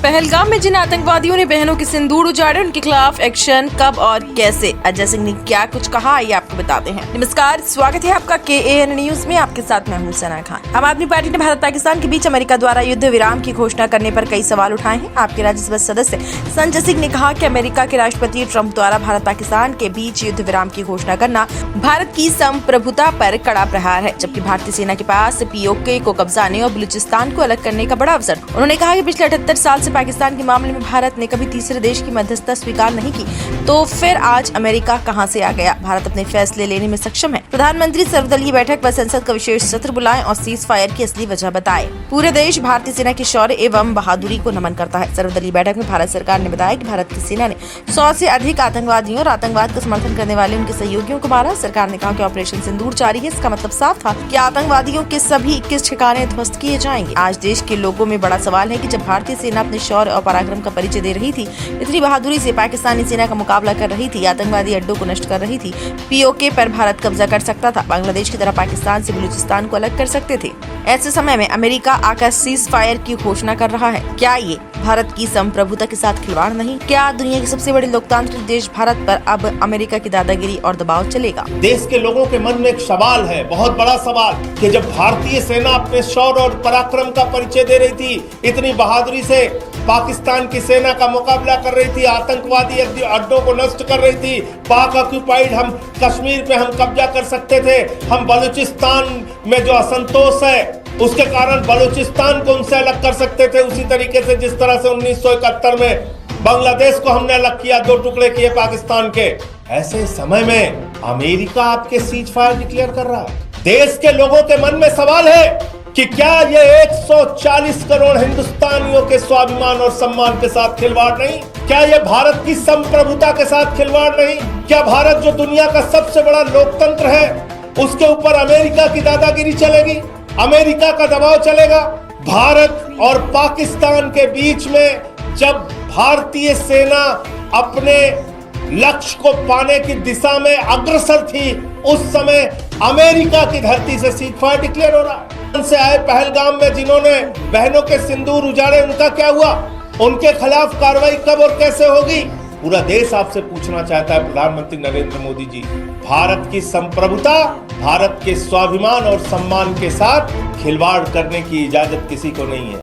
पहलगाम में जिन आतंकवादियों ने बहनों के सिंदूर उजाड़े, उनके खिलाफ एक्शन कब और कैसे? अजय सिंह ने क्या कुछ कहा, ये आपको बताते हैं। नमस्कार, स्वागत है आपका KAN न्यूज में। आपके साथ मैं हूं सना खान। आम आदमी पार्टी ने भारत पाकिस्तान के बीच अमेरिका द्वारा युद्ध विराम की घोषणा करने पर कई सवाल उठाए हैं। आपके राज्यसभा सदस्य संजय सिंह ने कहा कि अमेरिका के राष्ट्रपति ट्रंप द्वारा भारत पाकिस्तान के बीच युद्ध विराम की घोषणा करना भारत की संप्रभुता पर कड़ा प्रहार है, जबकि भारतीय सेना के पास POK को कब्जाने और बलूचिस्तान को अलग करने का बड़ा अवसर। उन्होंने कहा कि पिछले 78 साल से पाकिस्तान के मामले में भारत ने कभी तीसरे देश की मध्यस्थता स्वीकार नहीं की, तो फिर आज अमेरिका कहां से आ गया? भारत अपने फैसले लेने में सक्षम है। प्रधानमंत्री सर्वदलीय बैठक व संसद का विशेष सत्र बुलाएं और सीज फायर की असली वजह बताएं। पूरे देश भारतीय सेना के शौर्य एवं बहादुरी को नमन करता है। सर्वदलीय बैठक में भारत सरकार ने बताया कि भारत की सेना ने 100 से अधिक आतंकवादियों और आतंकवाद का समर्थन करने वाले उनके सहयोगियों को मारा। सरकार ने कहा कि ऑपरेशन सिंदूर जारी है। इसका मतलब साफ था कि आतंकवादियों के सभी 21 ठिकाने ध्वस्त किए जाएंगे। आज देश के लोगों में बड़ा सवाल है कि जब भारतीय सेना अपने शौर्य और पराक्रम का परिचय दे रही थी, इतनी बहादुरी से पाकिस्तानी सेना का मुकाबला कर रही थी, आतंकवादी अड्डों को नष्ट कर रही थी, POK पर भारत कब्जा कर सकता था, बांग्लादेश की तरह पाकिस्तान से बलूचिस्तान को अलग कर सकते थे। ऐसे समय में अमेरिका आकर सीज फायर की घोषणा कर रहा है। क्या ये भारत की संप्रभुता के साथ खिलवाड़ नहीं? क्या दुनिया के सबसे बड़े लोकतांत्रिक देश भारत पर अब अमेरिका की दादागिरी और दबाव चलेगा? देश के लोगों के मन में एक सवाल है, बहुत बड़ा सवाल, कि जब भारतीय सेना अपने शौर्य और पराक्रम का परिचय दे रही थी, इतनी बहादुरी से पाकिस्तान की सेना का मुकाबला कर रही थी, आतंकवादी अड्डों को नष्ट कर रही थी, पाक ऑक्यूपाइड हम कश्मीर पे हम कब्जा कर सकते थे, हम बलूचिस्तान में जो असंतोष है उसके कारण बलूचिस्तान को उनसे अलग कर सकते थे, उसी तरीके से जिस तरह से 1971 में बांग्लादेश को हमने अलग किया, 2 टुकड़े किए पाकिस्तान के। ऐसे समय में अमेरिका आपके सीज फायर डिक्लेयर कर रहा है। देश के लोगों के मन में सवाल है कि क्या ये 140 करोड़ हिंदुस्तानियों के स्वाभिमान और सम्मान के साथ खिलवाड़ नहीं? क्या ये भारत की संप्रभुता के साथ खिलवाड़ नहीं? क्या भारत जो दुनिया का सबसे बड़ा लोकतंत्र है, उसके ऊपर अमेरिका की दादागिरी चलेगी, अमेरिका का दबाव चलेगा? भारत और पाकिस्तान के बीच में जब भारतीय सेना अपने लक्ष्य को पाने की दिशा में अग्रसर थी, उस समय अमेरिका की धरती से सीज फायर डिक्लेयर हो रहा है। से आए पहलगाम में जिन्होंने बहनों के सिंदूर उजाड़े, उनका क्या हुआ? उनके खिलाफ कार्रवाई कब और कैसे होगी? पूरा देश आपसे पूछना चाहता है प्रधानमंत्री नरेंद्र मोदी जी। भारत की संप्रभुता, भारत के स्वाभिमान और सम्मान के साथ खिलवाड़ करने की इजाजत किसी को नहीं है।